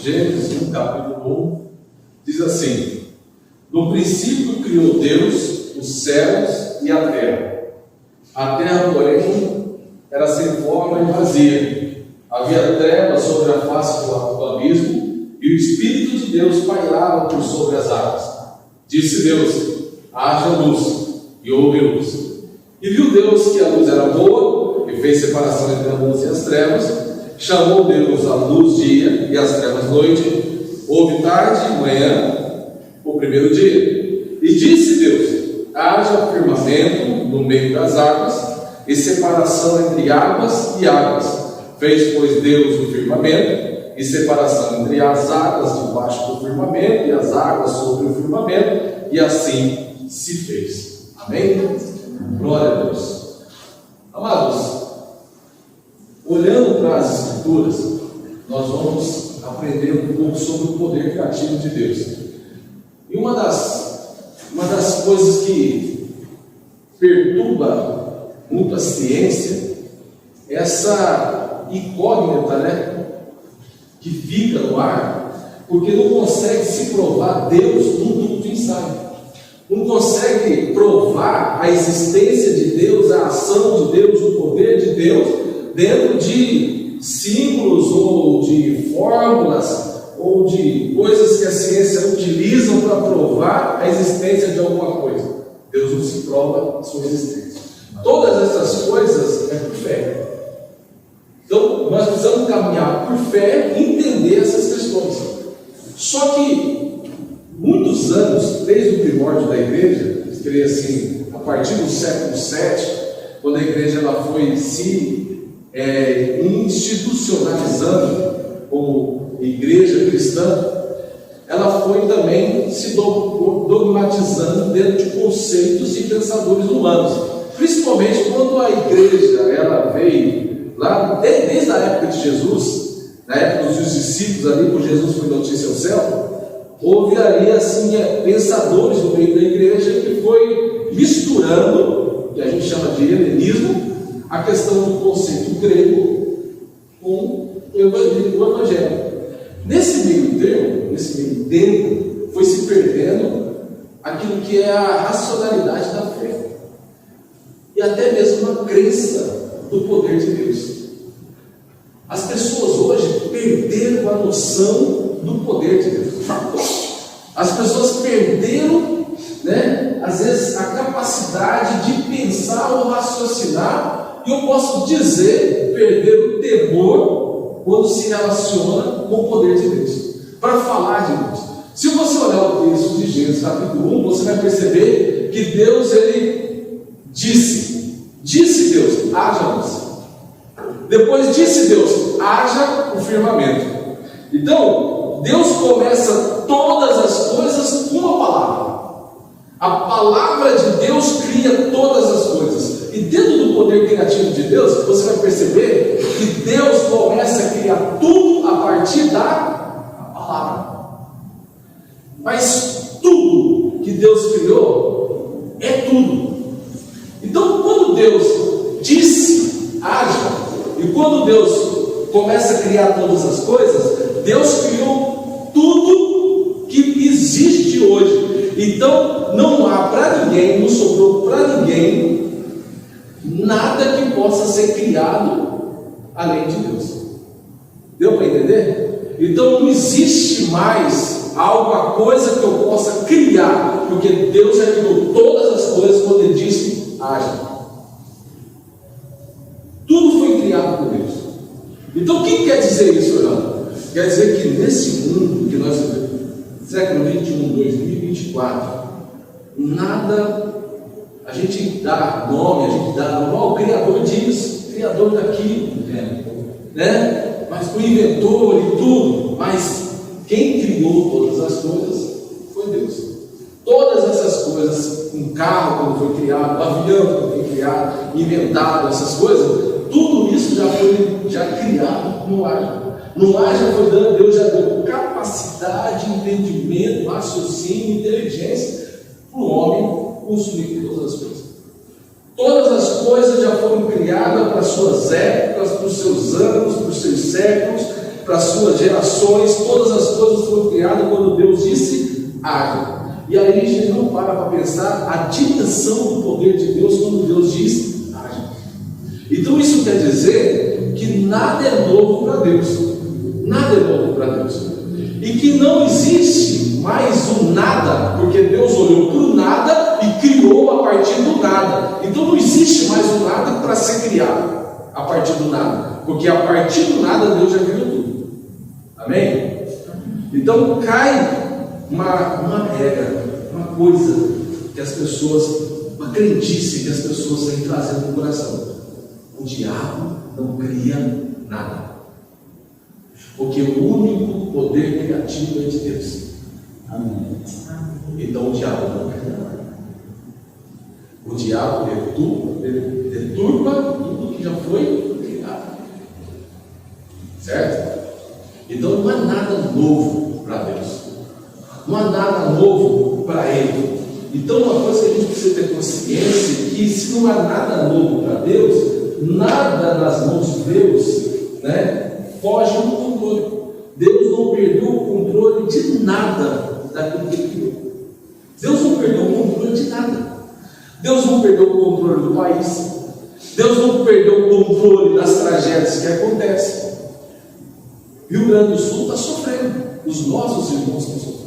Gênesis 1, capítulo 1, diz assim: no princípio criou Deus os céus e a terra. A terra, porém, era sem forma e vazia. Havia trevas sobre a face do abismo, e o Espírito de Deus pairava por sobre as águas. Disse Deus: haja luz, e houve luz. E viu Deus que a luz era boa, e fez separação entre a luz e as trevas. Chamou Deus a luz dia e as trevas noite. Houve tarde e manhã, o primeiro dia. E disse Deus: haja firmamento no meio das águas, e separação entre águas e águas. Fez, pois, Deus o firmamento, e separação entre as águas debaixo do firmamento e as águas sobre o firmamento, e assim se fez. Amém? Glória a Deus. Amados, olhando para as Escrituras, nós vamos aprender um pouco sobre o poder criativo de Deus. E uma das coisas que perturba muito a ciência é essa incógnita, que fica no ar, porque não consegue se provar Deus num tubo de ensaio. Não consegue provar a existência de Deus, a ação de Deus, o poder de Deus dentro de símbolos ou de fórmulas ou de coisas que a ciência utiliza para provar a existência de alguma coisa. Deus não se prova a sua existência. Todas essas coisas é por fé. Então nós precisamos caminhar por fé e entender essas questões. Só que muitos anos, desde o primórdio da igreja, eu creio assim, a partir do século VII, quando a igreja ela foi se institucionalizando como igreja cristã, ela foi também se dogmatizando dentro de conceitos e pensadores humanos, principalmente quando a igreja ela veio lá desde a época de Jesus, na época dos discípulos ali, quando Jesus foi notícia ao céu. Houve ali assim pensadores no meio da igreja que foi misturando, que a gente chama de helenismo, a questão do conceito grego com o evangelho. Nesse meio tempo, foi se perdendo aquilo que é a racionalidade da fé e até mesmo uma crença do poder de Deus. As pessoas hoje perderam a noção do poder de Deus. As pessoas perderam, às vezes, a capacidade de pensar ou raciocinar. E eu posso dizer, perder o temor quando se relaciona com o poder de Deus. Para falar de Deus. Se você olhar o texto de Gênesis capítulo 1, você vai perceber que Deus, ele disse Deus, haja luz. Depois disse Deus, haja o firmamento. Então, Deus começa todas as coisas com uma palavra. A palavra de Deus cria todas as coisas. E dentro do poder criativo de Deus, você vai perceber que Deus começa a criar tudo a partir da palavra. Mas tudo que Deus criou é tudo. Então, quando Deus disse, haja, e quando Deus começa a criar todas as coisas, Deus criou tudo que existe hoje. Então, não há para ninguém, não sobrou para ninguém nada que possa ser criado além de Deus. Deu para entender? Então não existe mais alguma coisa que eu possa criar, porque Deus já criou todas as coisas quando Ele disse, haja. Tudo foi criado por Deus. Então o que quer dizer isso, Fernando? Quer dizer que nesse mundo que nós vivemos, século 21, 2024, nada a gente dá nome, o Criador disso, o Criador daquilo, mas o inventor e tudo, mas quem criou todas as coisas foi Deus. Todas essas coisas, um carro quando foi criado, um avião quando foi criado, inventado, essas coisas, tudo isso já foi criado no ar. No ar já foi dando, Deus já deu capacidade, entendimento, raciocínio, inteligência para o homem construir todas as coisas. Todas as coisas já foram criadas para as suas épocas, para os seus anos, para os seus séculos, para as suas gerações, todas as coisas foram criadas quando Deus disse, haja. E aí a gente não para pensar a dimensão do poder de Deus quando Deus diz, haja. Então isso quer dizer que nada é novo para Deus, nada é novo para Deus, e que não existe mais um nada, porque Deus olhou para o nada e criou a partir do nada. Então não existe mais um nada para ser criado a partir do nada, porque a partir do nada Deus já criou tudo. Amém? Então cai uma regra, uma coisa que as pessoas, uma crendice que as pessoas vêm trazendo no coração: o diabo não cria nada, porque o único poder criativo é de Deus. Amém. Então o diabo não cria nada. O diabo deturpa tudo que já foi criado, certo? Então não há nada novo para Deus, não há nada novo para Ele. Então uma coisa que a gente precisa ter consciência é que se não há nada novo para Deus, nada nas mãos de Deus, né, foge do controle. Deus não perdeu o controle de nada daquilo que Ele criou. Deus não perdeu o controle de nada. Deus não perdeu o controle do país. Deus não perdeu o controle das tragédias que acontecem. Rio Grande do Sul está sofrendo, os nossos irmãos estão sofrendo.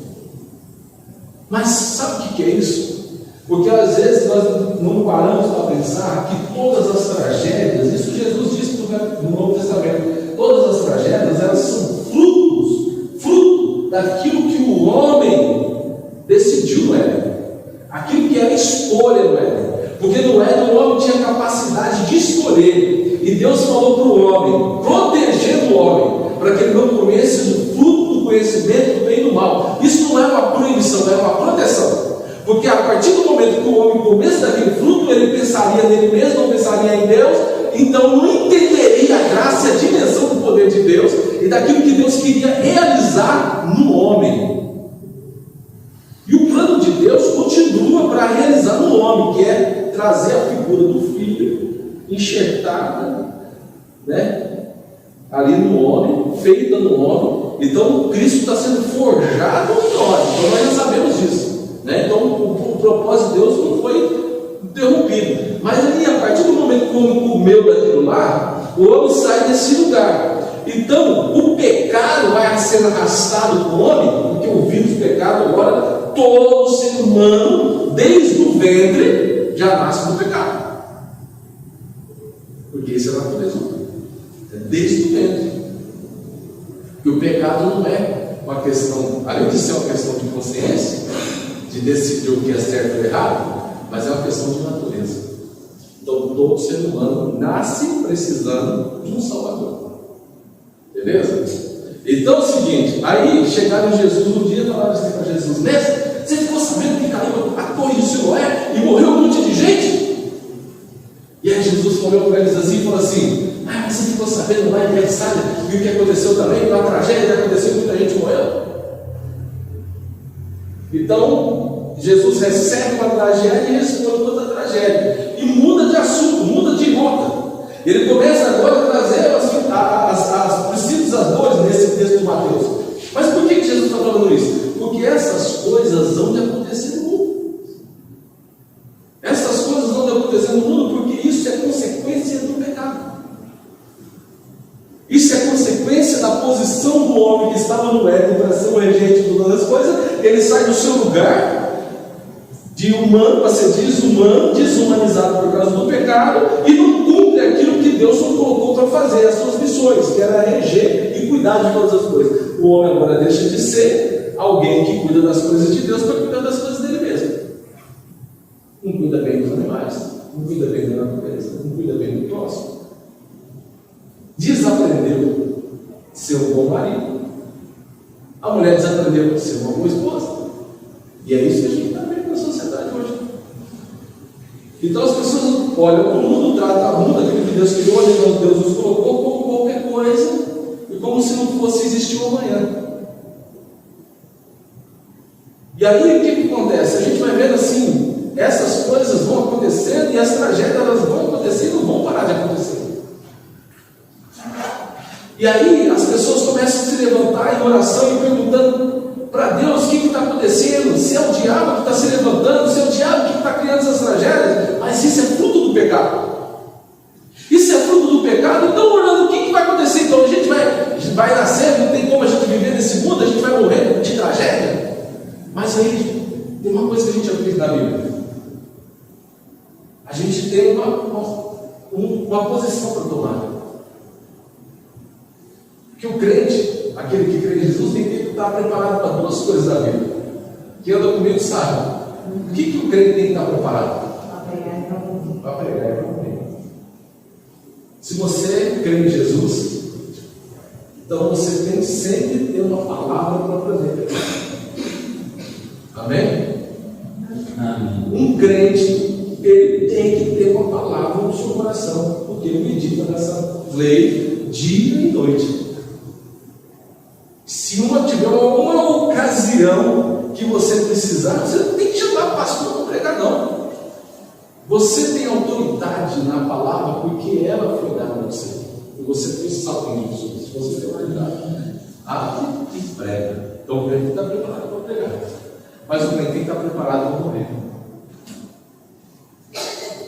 Mas sabe o que é isso? Porque às vezes nós não paramos para pensar que todas as tragédias, isso Jesus disse no Novo Testamento, todas as tragédias, elas são fruto daquilo que o homem decidiu no Éden, aquilo que era escolha no Éden. Porque no Éden o homem tinha capacidade de escolher, e Deus falou para o homem, protegendo o homem, para que ele não comesse do fruto do conhecimento do bem e do mal. Isso não é uma proibição, é uma proteção. Porque a partir do momento que o homem comesse daquele fruto, ele pensaria nele mesmo, não pensaria em Deus, então não entenderia a graça e a dimensão do poder de Deus e daquilo que Deus queria realizar no homem. E o plano de Deus continua para realizar no homem, que é trazer a figura do Filho enxertada, né, ali no homem, feita no homem. Então Cristo está sendo forjado em nós, então nós já sabemos disso, né? Então o propósito de Deus não foi interrompido, mas ali a partir do momento que o homem comeu daquilo lá, o homem sai desse lugar. Então o pecado vai sendo arrastado para o homem, porque o vírus do pecado agora, todo ser humano desde o ventre já nasce no pecado, porque isso é a natureza humana, é desde o ventre. E o pecado não é uma questão, além de ser uma questão de consciência, de decidir o que é certo ou errado, mas é uma questão de natureza. Então todo ser humano nasce precisando de um Salvador. Beleza? Então é o seguinte, aí chegaram em Jesus um dia e falaram assim para Jesus: mestre, você ficou sabendo que caiu a torre de Siloé e morreu um monte de gente? E aí Jesus olhou para eles assim e falou assim: mas você ficou sabendo lá em Betsaida e o que aconteceu também, uma tragédia que aconteceu, muita gente morreu? Então Jesus recebe uma tragédia e responde outra tragédia, e muda de assunto, muda de rota. Ele começa agora a trazer as princípios, as dores nesse texto de Mateus. Mas por que Jesus está falando isso? Porque essas coisas vão de acontecer no mundo. Essas coisas vão de acontecer no mundo porque isso é consequência do pecado. Isso é consequência da posição do homem que estava no Éden para ser o regente de todas as coisas. Ele sai do seu lugar de humano para ser desumano, desumanizado por causa do pecado, e não cumpre aquilo que Deus o colocou para fazer, as suas missões, que era reger e cuidar de todas as coisas. O homem agora deixa de ser alguém que cuida das coisas de Deus para cuidar das coisas dele mesmo. Não cuida bem dos animais, não cuida bem da natureza, não cuida bem do próximo. Desaprendeu a ser um bom marido. A mulher desaprendeu a ser uma boa esposa. E é isso que a gente está vendo na sociedade hoje. Então as pessoas olham, o mundo trata o mundo, aquilo que Deus criou, onde Deus nos colocou, como qualquer coisa, e como se não fosse existir um amanhã. E aí o que acontece? A gente vai vendo assim, essas coisas vão acontecendo, e as tragédias elas vão acontecer e não vão parar de acontecer. E aí as pessoas começam a se levantar em oração e perguntando para Deus o que está acontecendo, se é o diabo que está se levantando, se é o diabo que está criando essas tragédias. Mas isso é fruto do pecado. Isso é fruto do pecado. Então, orando, o que vai acontecer? Então a gente vai nascer, não tem como a gente viver nesse mundo, a gente vai morrer de tragédia. Mas aí tem uma coisa que a gente aprende na Bíblia. A gente tem uma posição para tomar. Que o crente, aquele que crê em Jesus, tem que estar preparado para duas coisas da Bíblia. Quem anda comigo sabe. O que o crente tem que estar preparado? Para pregar e para morrer. Se você crê em Jesus, então você tem sempre que ter uma palavra para fazer. Amém? Um crente, ele tem que ter uma palavra no seu coração, porque ele medita nessa lei dia e noite. Se tiver alguma ocasião que você precisar, você não tem que chamar pastor para pregar, não. Você tem autoridade na palavra porque ela foi dada a você. E você foi salvo em Jesus. Você tem autoridade. Abre e prega. Então o crente está preparado para pregar. Mas o crente tem que estar preparado para morrer.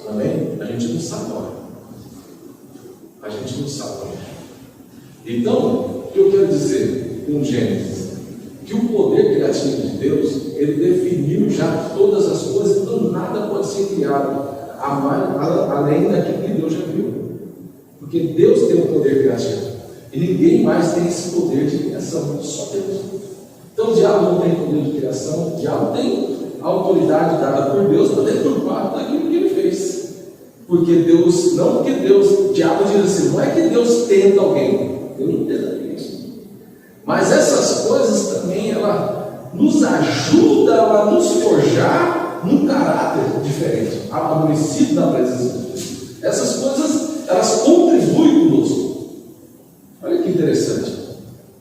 Amém? A gente não sabe a hora. A gente não sabe a hora. Então, o que eu quero dizer com Gênesis? Que o poder criativo de Deus, ele definiu já todas as coisas, então nada pode ser criado além daquilo que Deus já criou. Porque Deus tem o poder criativo. E ninguém mais tem esse poder de criação, só Deus. Então o diabo não tem poder de criação, o diabo tem a autoridade dada por Deus para deturpar daquilo que ele fez. Porque Deus, não porque Deus, o diabo diz assim, não é que Deus tenta alguém, Deus não tenta ninguém. Mas essas coisas também, ela nos ajuda a nos forjar num caráter diferente, amadurecido na presença de Deus. Essas coisas, elas contribuem conosco. Olha que interessante.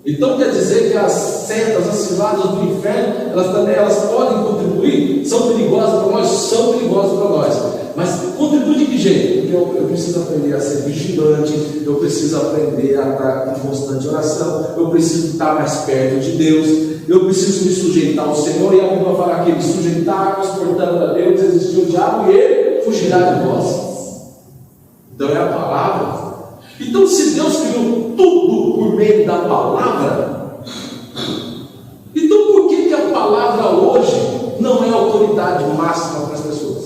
Então quer dizer que as setas, as ciladas do inferno, elas podem contribuir, são perigosas para nós, são perigosas para nós. Mas contribui de que jeito? Porque eu preciso aprender a ser vigilante, eu preciso aprender a estar em constante oração, eu preciso estar mais perto de Deus, eu preciso me sujeitar ao Senhor, e a Bíblia fala que ele sujeitar, exportando a Deus, existiu o diabo e ele fugirá de nós. Então é a palavra. Então, se Deus criou tudo por meio da palavra, então por que a palavra hoje não é autoridade máxima para as pessoas?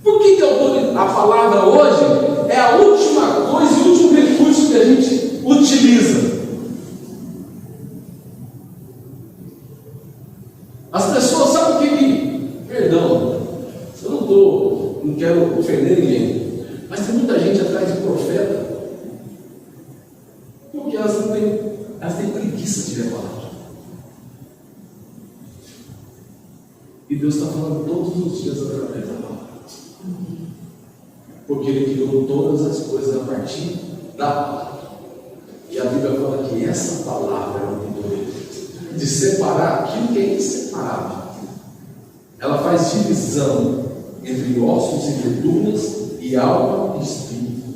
Por que a palavra hoje é a última coisa e o último recurso que a gente utiliza? As pessoas sabem o que perdão, eu não quero ofender ninguém, mas tem muita gente atrás de profeta porque elas têm preguiça de ver a palavra. E Deus está falando todos os dias através da palavra. Porque Ele criou todas as coisas a partir da palavra. E a Bíblia fala que essa palavra é o poder de separar aquilo que é inseparável. Ela faz divisão entre ossos e verduras, e alma e espírito.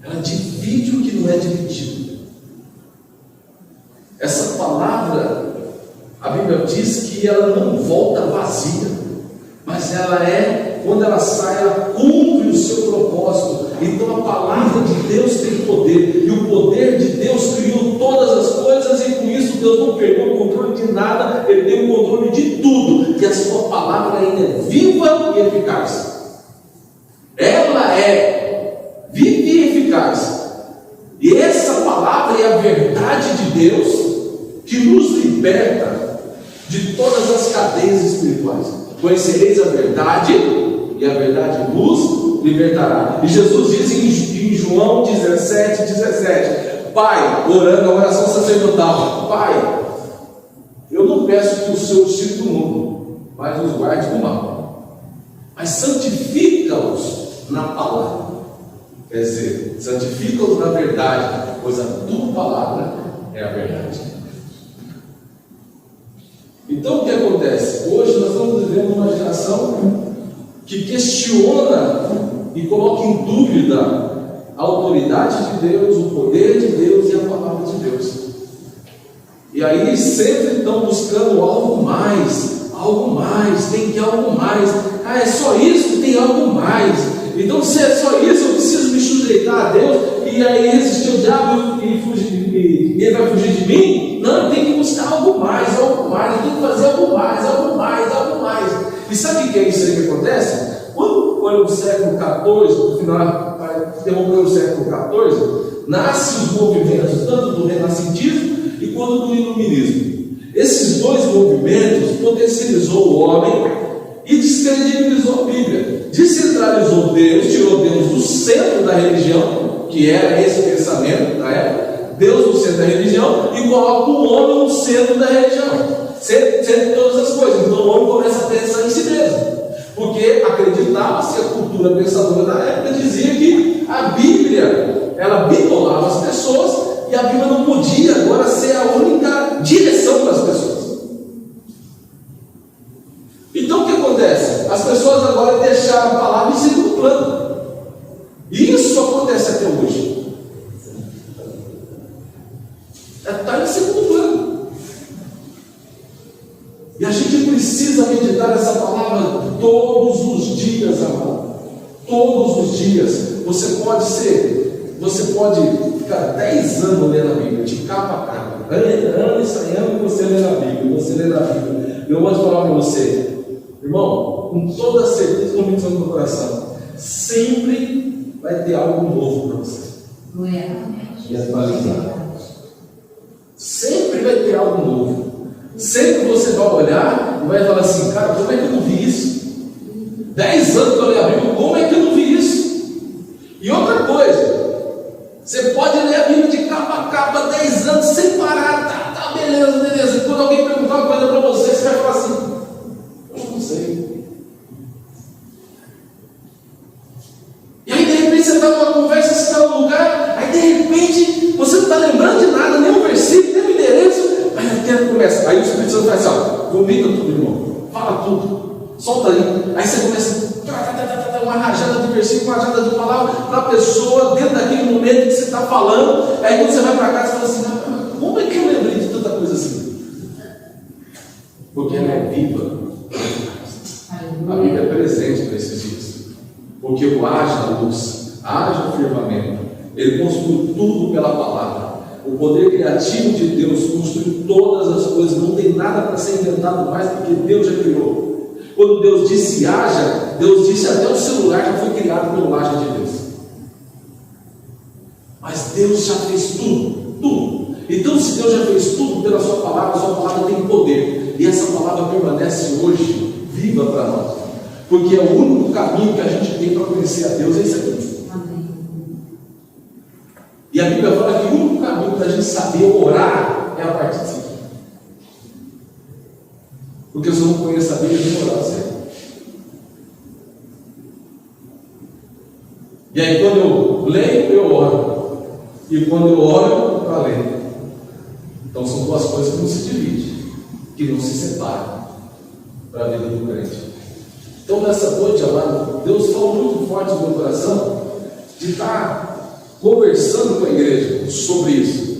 Ela divide o que não é dividido. Essa palavra, a Bíblia diz que ela não volta vazia, mas ela quando ela sai, ela cumpre o seu propósito. Então a palavra de Deus tem poder, e o poder de Deus criou todas as coisas, e com isso Deus não perdeu o controle de nada, Ele tem o controle de tudo, e a sua palavra ainda é viva e eficaz. Ela é viva e eficaz, e essa palavra é a verdade de Deus que nos liberta de todas as cadeias espirituais. Conhecereis a verdade, e a verdade vos libertará. E Jesus diz em João 17, Pai, orando a oração sacerdotal, Pai, eu não peço que o Senhor os tire do mundo, mas os guarde do mal, mas santifica-os na palavra. Quer dizer, santifica-os na verdade, pois a tua palavra é a verdade. Então o que acontece? Hoje nós estamos vivendo uma geração que questiona e coloca em dúvida a autoridade de Deus, o poder de Deus e a palavra de Deus. E aí sempre estão buscando algo mais, tem que algo mais. Ah, é só isso? Tem algo mais. Então, se é só isso, eu preciso me sujeitar a Deus, e aí resistir o diabo e ele vai fugir de mim? Não, tem que buscar algo mais, eu tenho que fazer algo mais. E sabe o que é isso aí que acontece? Quando foi o século XIV, no final, vai interromper o século XIV, nascem os movimentos, tanto do renascentismo e quanto do iluminismo. Esses dois movimentos potencializou o homem e descredibilizou a Bíblia. Descentralizou Deus, tirou Deus do centro da religião, que era esse pensamento da época, Deus no centro da religião, e coloca o homem no centro da religião, centro de todas as coisas. Então o homem começa a pensar em si mesmo, porque acreditava-se, a cultura pensadora da época dizia que a Bíblia, ela bitolava as pessoas, e a Bíblia não podia agora ser a única direção para as pessoas. Então o que acontece? As pessoas agora deixaram a palavra em segundo plano. E isso acontece até hoje. Está em segundo plano. E a gente precisa meditar essa palavra todos os dias, amado. Todos os dias. Você pode ficar 10 anos lendo a Bíblia, de capa a capa, ano e sai ano, você lê a Bíblia. Eu vou falar para você, irmão, com toda a certeza e convicção do meu coração, sempre vai ter algo novo para você. E atualizar. Sempre vai ter algo novo. Sempre você vai olhar e vai falar assim, cara, como é que eu não vi isso? 10 anos que eu leio a Bíblia, como é que eu não vi isso? E outra coisa, você pode ler a Bíblia de capa a capa 10 anos sem parar, tá, beleza. E quando alguém perguntar uma coisa para você, você vai falar assim, eu não sei. E aí de repente você está numa conversa, você está num lugar, aí de repente você não está lembrando de nada, nem um versículo, nem um endereço, mas a terra começa. Aí o Espírito Santo faz assim, vomita tudo, irmão, fala tudo, solta aí. Aí você começa uma rajada de versículo, uma rajada de palavra para a pessoa, dentro daquele momento que você está falando. Aí quando você vai para casa, você fala assim, como é que eu lembrei de tanta coisa assim? Porque ela é viva. A Bíblia é presente para esses dias. Porque o haja luz, haja o firmamento, ele construiu tudo pela palavra. O poder criativo de Deus construiu todas as coisas, não tem nada para ser inventado mais, porque Deus já criou. Quando Deus disse haja, Deus disse até o celular já foi criado pelo haja de Deus. Mas Deus já fez tudo. Então, se Deus já fez tudo pela sua palavra tem poder. E essa palavra permanece hoje viva para nós. Porque é o único caminho que a gente tem para conhecer a Deus, é isso aqui. Amém. E a Bíblia fala que o único caminho para a gente saber orar é a partir disso aqui. Porque se eu não conheço a Bíblia, eu não orar certo. E aí quando eu leio, eu oro. E quando eu oro, eu leio. Então são duas coisas que não se dividem, que não se separam para a vida do crente. Então nessa noite, amado, Deus falou muito forte no meu coração de estar conversando com a igreja sobre isso.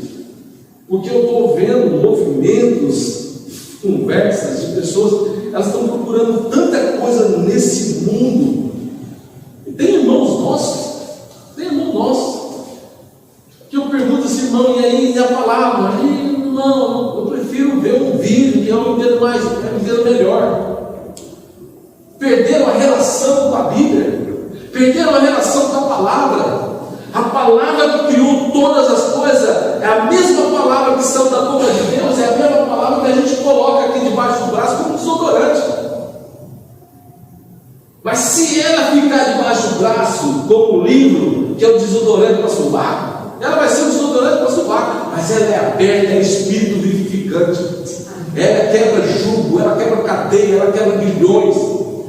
Porque eu estou vendo movimentos, conversas de pessoas, elas estão procurando tanta coisa nesse mundo. E tem irmãos nossos, que eu pergunto assim, irmão, e aí, e a palavra? Não, eu prefiro ver um vídeo que eu entendo mais, eu entendo melhor. Perderam a relação com a Bíblia, perderam a relação com a palavra. A palavra que criou todas as coisas é a mesma palavra que são da boca de Deus, é a mesma palavra que a gente coloca aqui debaixo do braço como desodorante. Mas se ela ficar debaixo do braço como o livro, que é o desodorante para sovaco, ela vai ser um desodorante para sovaco, mas ela é aberta, é espírito vivificante. Ela quebra jugo, ela quebra cadeia, ela quebra grilhões,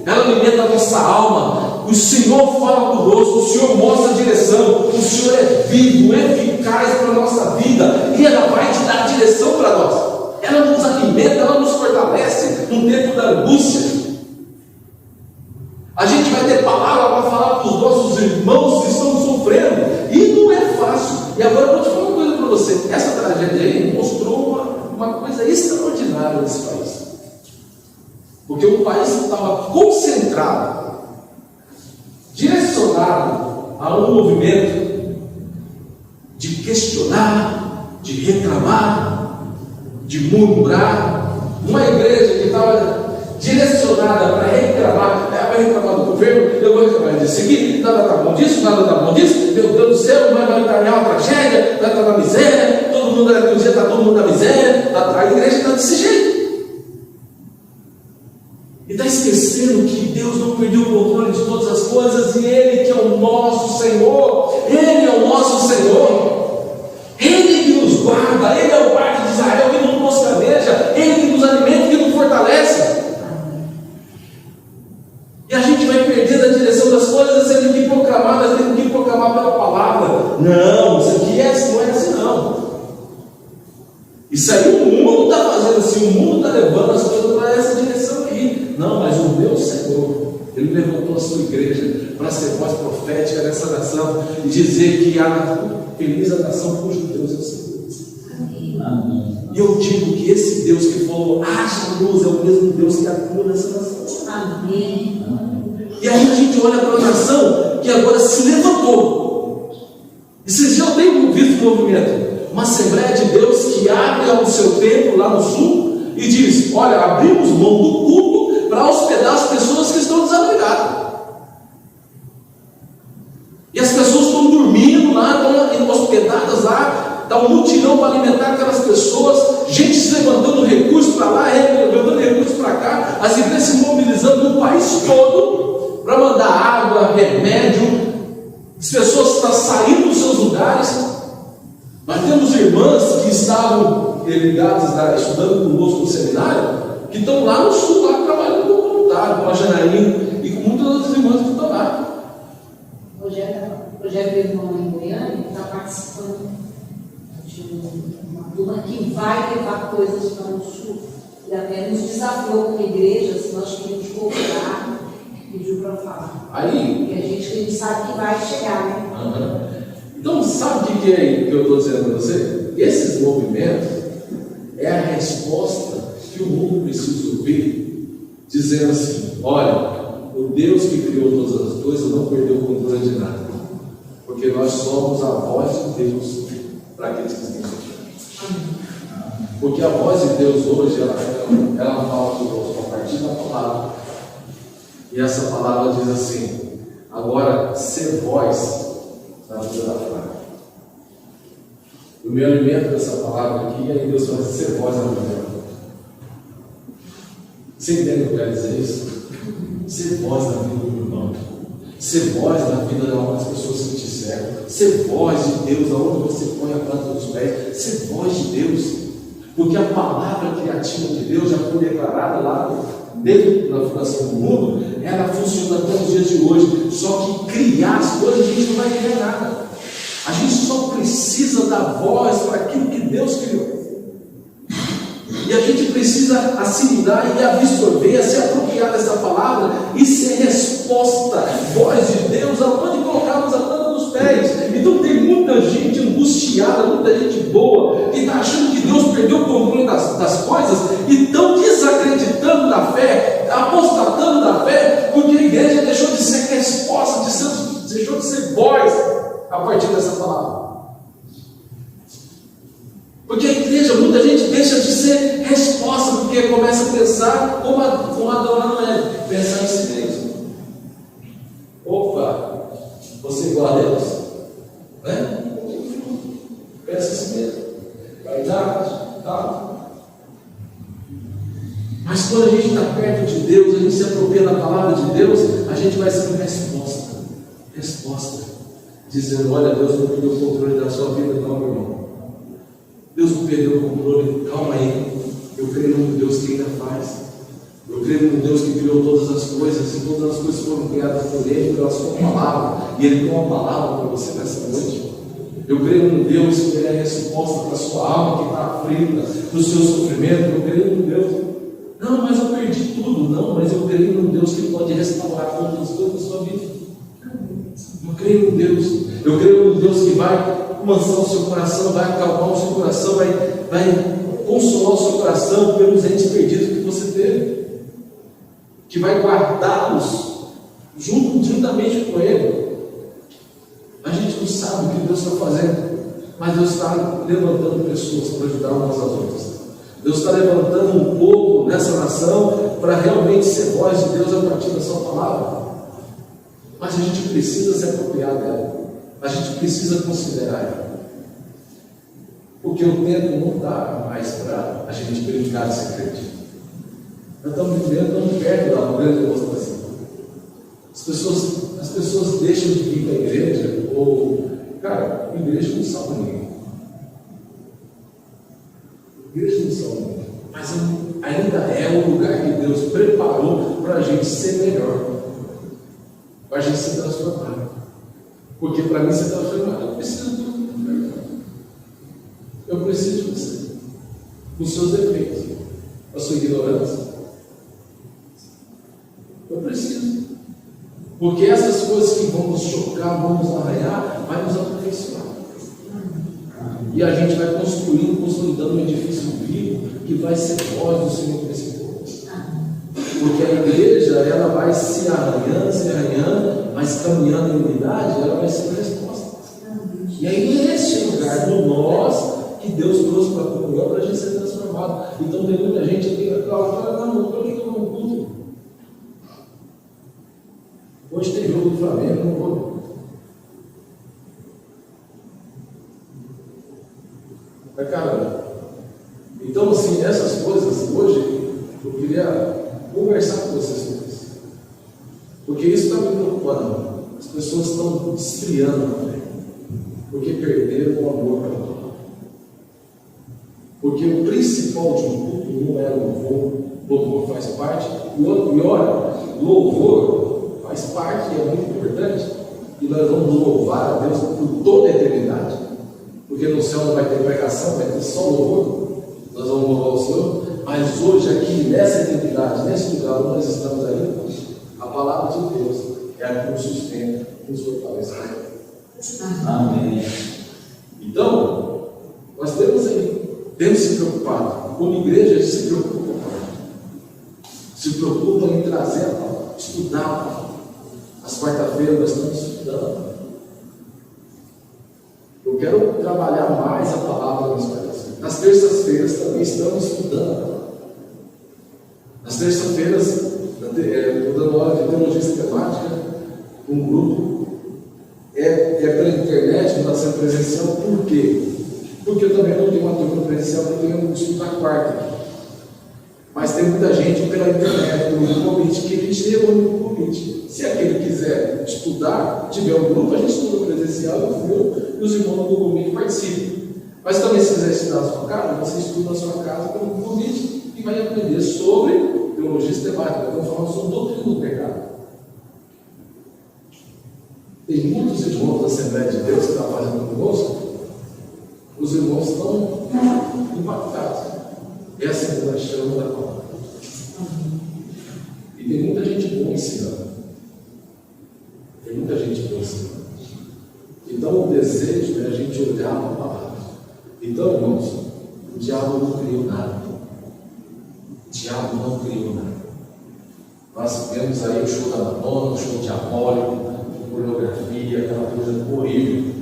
ela alimenta a nossa alma. O Senhor fala conosco, o Senhor mostra a direção, o Senhor é vivo, eficaz para a nossa vida, e ela vai te dar a direção para nós. Ela nos alimenta, ela nos fortalece no tempo da angústia. A gente vai ter palavra para falar para os nossos irmãos que estão sofrendo. coisa extraordinária nesse país. Porque o país estava concentrado, direcionado a um movimento de questionar, de reclamar, de murmurar. Uma igreja que estava direcionada para reclamar, vai reclamar do governo, eu vou reclamar disso aqui, nada está bom disso, nada está bom disso, meu Deus do céu, vai encaminhar uma tragédia, vai estar na miséria, todo mundo está todo mundo na miséria, a igreja está desse jeito. E está esquecendo que Deus não perdeu o controle de todas as coisas, e Ele que é o nosso Senhor, Ele é o nosso Senhor, Ele que nos guarda, Ele é o guarda de Israel que não nos cadeja, Ele que nos alimenta, que nos fortalece. E a gente vai perdendo a direção das coisas, sendo que proclamar, nós temos que proclamar pela palavra. Não, isso aqui não é assim não. Isso aí o mundo está fazendo assim, o mundo está levando as coisas para essa direção aí. Não, mas o meu Senhor, Ele levantou a sua igreja para ser voz profética nessa nação e dizer que feliz a nação cujo Deus é o Senhor. Amém. E eu digo que esse Deus que falou, haja luz, é o mesmo Deus que atua nessa nação. Amém. E aí a gente olha para a nação que agora se levantou. E vocês já têm visto o movimento? Uma Assembleia de Deus que abre o seu templo lá no sul e diz: olha, abrimos mão do culto para hospedar as pessoas que estão desabrigadas. E as pessoas estão dormindo lá, estão hospedadas lá, está um mutirão para alimentar aquelas pessoas, gente se levantando recursos para lá, levantando recursos para cá, as igrejas se mobilizando no país todo para mandar água, remédio, as pessoas estão saindo dos seus lugares. Nós temos irmãs que estavam ligadas, estudando conosco no seminário, que estão lá no sul, lá trabalhando como voluntário, com a Janaína e com muitas outras irmãs que estão lá. O projeto do irmão em Goiânia está participando de uma turma que vai levar coisas para o sul. E até nos desafiou como igreja, se nós queríamos cooperar, pediu para falar. Aí, e a gente sabe que vai chegar, né? Então, sabe o que é que eu estou dizendo para você? Esses movimentos é a resposta que o mundo precisa ouvir, dizendo assim: olha, o Deus que criou todas as coisas não perdeu o controle de nada, porque nós somos a voz de Deus para aqueles que estão sofrendo. Porque a voz de Deus hoje, ela fala conosco a partir da palavra, e essa palavra diz assim: agora, ser voz na vida da fraca. O meu alimento dessa palavra aqui, aí Deus vai ser voz na vida dela. Você entende o que eu quero dizer isso? Ser voz na vida do irmão, ser voz na vida das pessoas que te cercam, ser voz de Deus aonde você põe a planta dos pés, ser voz de Deus, porque a palavra criativa de Deus já foi declarada lá desde a fundação do mundo, ela funciona até os dias de hoje. Só que criar as coisas a gente não vai criar nada, a gente só precisa dar voz para aquilo que Deus criou. E a gente precisa assimilar e absorver, se apropriar dessa palavra e ser resposta, voz de Deus, aonde colocarmos a planta dos pés. Então tem muita gente angustiada, muita gente boa, que está achando que Deus perdeu o controle das coisas e estão desacreditando da fé, apostatando da fé, porque a igreja deixou de ser resposta, deixou de ser voz a partir dessa palavra. Porque a igreja, muita gente deixa de ser resposta, porque começa a pensar como Adão não é, pensar em si mesmo. Opa, você igual a Deus? Né? Pensa em si mesmo. Vaidade, tá? Mas quando a gente está perto de Deus, a gente se apropria da palavra de Deus, a gente vai ser uma resposta, dizendo: olha, Deus não perdeu o controle da sua vida, não, meu irmão. Deus não perdeu o controle, calma aí. Eu creio num Deus que ainda faz. Eu creio num Deus que criou todas as coisas, e todas as coisas foram criadas por Ele, pela sua palavra, e Ele tem uma palavra para você nessa noite. Eu creio num Deus que é a resposta para a sua alma que está aflita, para o seu sofrimento. Eu creio num Deus. Não, mas eu perdi tudo. Não, mas eu creio num Deus que pode restaurar todas as coisas da sua vida. Eu creio num Deus. Eu creio num Deus que vai amansar o seu coração, vai acalmar o seu coração, vai consolar o seu coração pelos entes perdidos que você teve, que vai guardá-los juntamente com Ele. A gente não sabe o que Deus está fazendo, mas Deus está levantando pessoas para ajudar umas às outras. Deus está levantando um povo nessa nação para realmente ser voz de Deus a partir da sua palavra. Mas a gente precisa se apropriar dela, a gente precisa considerar ela, porque o tempo não dá mais para a gente brincar de ser crente. Nós estamos vivendo tão perto da grande demonstração. As pessoas deixam de vir para a igreja, ou, cara, a igreja não salva ninguém. A igreja não salva ninguém. Mas ainda é o lugar que Deus preparou para a gente ser melhor, para a gente se transformar. Porque para mim ser transformado, eu preciso de tudo. Eu preciso de você, com os seus defeitos, com a sua ignorância. Eu preciso. Porque essas coisas que vão nos chocar, vão nos arranhar, vai nos aperfeiçoar. E a gente vai consolidando um edifício vivo que vai ser voz do Senhor nesse povo. Porque a igreja, ela vai se arranhando, mas caminhando em unidade, ela vai ser a resposta. E aí nesse lugar, no nós, que Deus trouxe para a comunhão, para a gente ser transformado. Então tem muita gente aqui que fala, não, por que eu não culto? Hoje tem jogo do Flamengo, não vou. Mas, cara, então, assim, essas coisas, hoje, eu queria conversar com vocês sobre isso. Porque isso está me preocupando. As pessoas estão esfriando na fé. Porque perderam o amor para Deus. Porque o principal de um culto não é louvor faz parte, e olha, louvor faz parte e é muito importante, e nós vamos louvar a Deus por toda a eternidade, porque no céu não vai ter pregação, vai ter só louvor, nós vamos louvar o Senhor, mas hoje aqui, nessa eternidade, nesse lugar onde nós estamos aí, a palavra de Deus é a que nos sustenta, que nos fortalece. Amém. Então, nós temos se preocupado, como igreja, a gente se preocupa com a palavra, se preocupa em trazer a palavra, estudar a palavra. Às quarta-feiras nós estamos estudando. Eu quero trabalhar mais a palavra nas quartas-feiras. Nas terças-feiras também estamos estudando a palavra. Nas terças-feiras, estou dando aula de teologia sistemática, um grupo, pela internet, não está sendo presencial. Por quê? Porque eu também não tenho uma turma presencial, eu tenho um estudo na quarta. Mas tem muita gente pela internet, pelo convite, que a gente levou no convite. Se aquele quiser estudar, tiver um grupo, a gente estuda presencial, e os irmãos do convite participam. Mas também, se quiser estudar na sua casa, você estuda na sua casa pelo convite e vai aprender sobre teologia sistemática. Estamos falando sobre doutrina do pecado. Tem muitos irmãos da Assembleia de Deus que estão fazendo conosco. Os irmãos estão impactados. Essa é a chama da palavra. E tem muita gente boa ensinando. Tem muita gente boa ensinando. Então o desejo é a gente olhar para a palavra. Então, irmãos, o diabo não criou nada. O diabo não criou nada. Nós vemos aí o show da Madonna, o show diabólico, pornografia, aquela coisa horrível.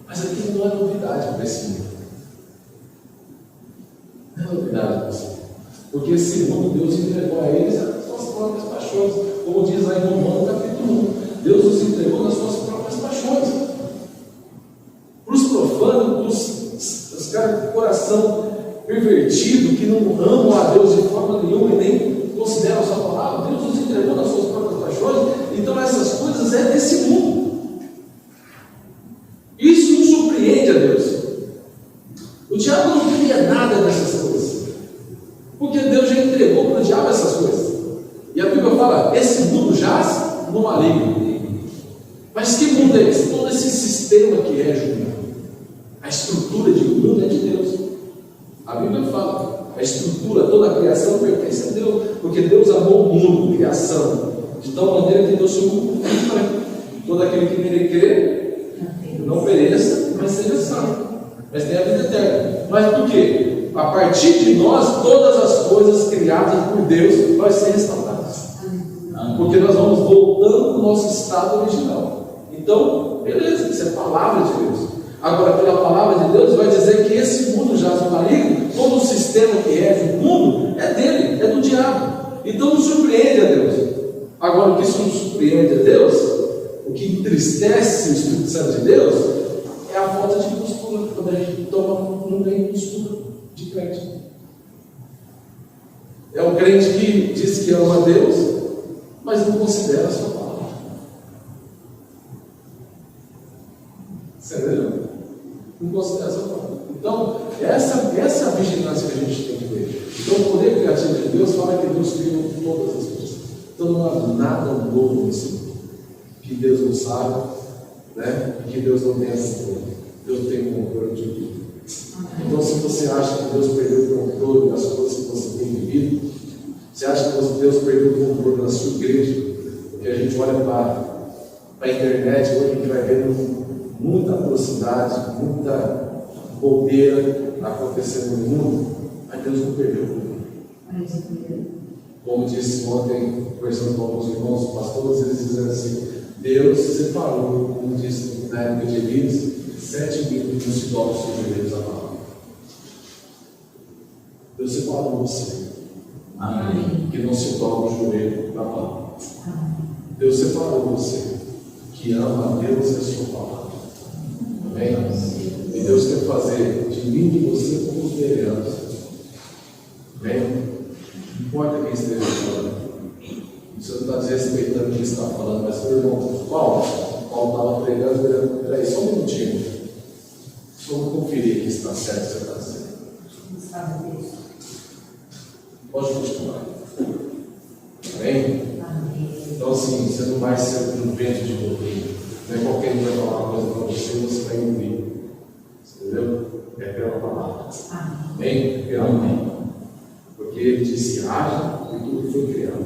Mas aqui não é novidade para esse mundo. Não é novidade para você. Porque esse mundo, Deus entregou a eles as suas próprias paixões. Como diz lá em Romanos capítulo 1, Deus os entregou nas suas próprias paixões. Para os profanos, os caras com coração pervertido, que não amam a Deus de forma nenhuma e nem consideram a sua palavra, Deus os entregou nas suas próprias paixões. Então essas coisas é desse mundo. Isso não surpreende a Deus. O diabo não cria nada dessas coisas, porque Deus já entregou para o diabo essas coisas. E a Bíblia fala, esse mundo jaz no maligno. Mas que mundo é esse? Todo esse sistema que é judeu, a estrutura de mundo é de Deus. A Bíblia fala, a estrutura, toda a criação pertence a Deus, porque Deus amou o mundo, a criação, de tal maneira que Deus chamou o filho para todo aquele que nele crê, não pereça, mas seja salvo, mas tenha a vida eterna. Mas por quê? a partir de nós, todas as coisas criadas por Deus vai ser restauradas. Porque nós vamos voltando ao nosso estado original. Então, beleza, isso é palavra de Deus. Agora, pela palavra de Deus, vai dizer que esse mundo jaz no maligno, todo o sistema que é do mundo é dele, é do diabo. Então não surpreende a Deus. Agora, o que isso não surpreende a Deus, o que entristece o Espírito Santo de Deus, é a falta de postura, quando a gente não tem postura de crente. É um crente que diz que ama a Deus, mas não considera a sua palavra. Entendeu? Não considera a sua palavra. Então, essa é a vigilância que a gente tem que ter. Então, o poder criativo de Deus fala que Deus criou todas as coisas. Então, não há nada novo nesse mundo que Deus não sabe, né? E que Deus não tenha controle. Deus tem o controle de tudo. Então, se você acha que Deus perdeu o controle das coisas que você tem vivido, você acha que Deus perdeu o controle da sua igreja, porque a gente olha para a internet, hoje a gente vai vendo muita atrocidade, muita bobeira acontecendo no mundo, mas Deus não perdeu o controle. Como disse ontem, conversando com alguns irmãos, pastores, eles dizem assim: Deus separou, como disse na época de Elias, 7 mil que não se dobram sobre eles a palavra. Deus separou você. Amém. Que não se dobra o joelho da palavra. Deus separou você, que ama a Deus e a sua palavra. Amém? E Deus quer fazer de mim e de você como os bereanos. Amém? Não importa quem esteja falando. Você não está desrespeitando quem está falando, mas meu irmão Paulo estava pregando, peraí, só um minutinho. Só vou conferir que está certo o que você está dizendo. Pode continuar. Amém? Então assim, você não vai ser um vento de doutrina. Não é qualquer um vai falar uma coisa para você e você vai ouvir. Entendeu? É pela palavra. Amém? Pela palavra. Porque ele disse haja e tudo foi criado.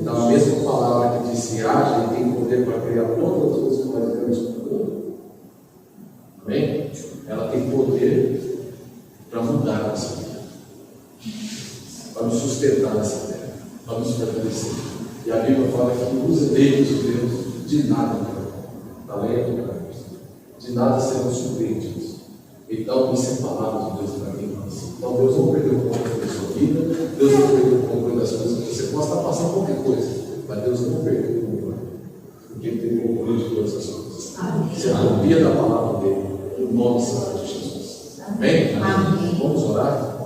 Então a mesma palavra que disse haja, ele tem poder para criar todas as coisas que nós vemos no mundo. Amém? Ela tem poder para mudar a nossa vida, para nos sustentar nessa terra, para nos fortalecer. E a Bíblia fala que os eleitos de Deus de nada terão, de nada serão surpreendidos. Então, isso é palavra de Deus para mim. Então, Deus não perdeu o controle da sua vida, Deus não perdeu o controle das coisas. Você pode estar passando qualquer coisa, mas Deus não perdeu o controle, porque Ele tem o controle de todas as coisas. Você confia na palavra dele, no nome santo de Jesus. Amém? Amém. Vamos orar?